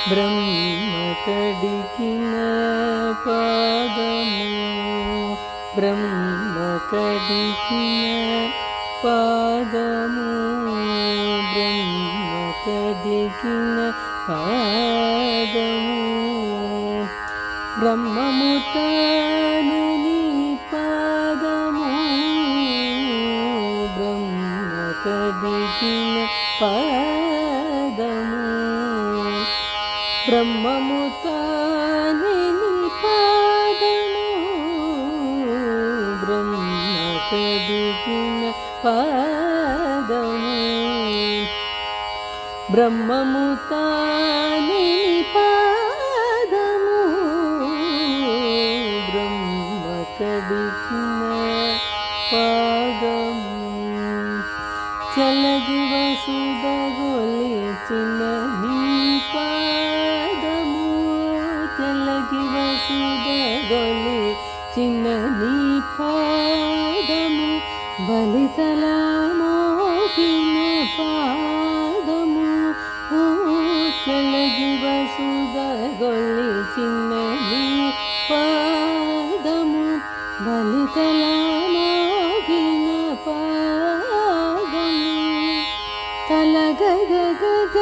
బ్రహ్మ కడిగిన పాదము బ్రహ్మ కడిగిన పాదము బ్రహ్మ కడిగిన పాదము బ్రహ్మము తానే నీ పాదము బ్రహ్మ కడిగిన పాదము బ్రహ్మము తానే నీ పాదము బ్రహ్మ కడిగిన పాదము బ్రహ్మము తానే నీ పాదము బ్రహ్మ కడిగిన పాదము చలగి వసుధ గొలిచిన నీ పాదము చలగి వసుధ గొలిచిన నీ పాదము బలితల మోగిన పాదము చలగి వసుధ గొలిచిన నీ పాదము బలితల మోగిన పాదము తలగగగ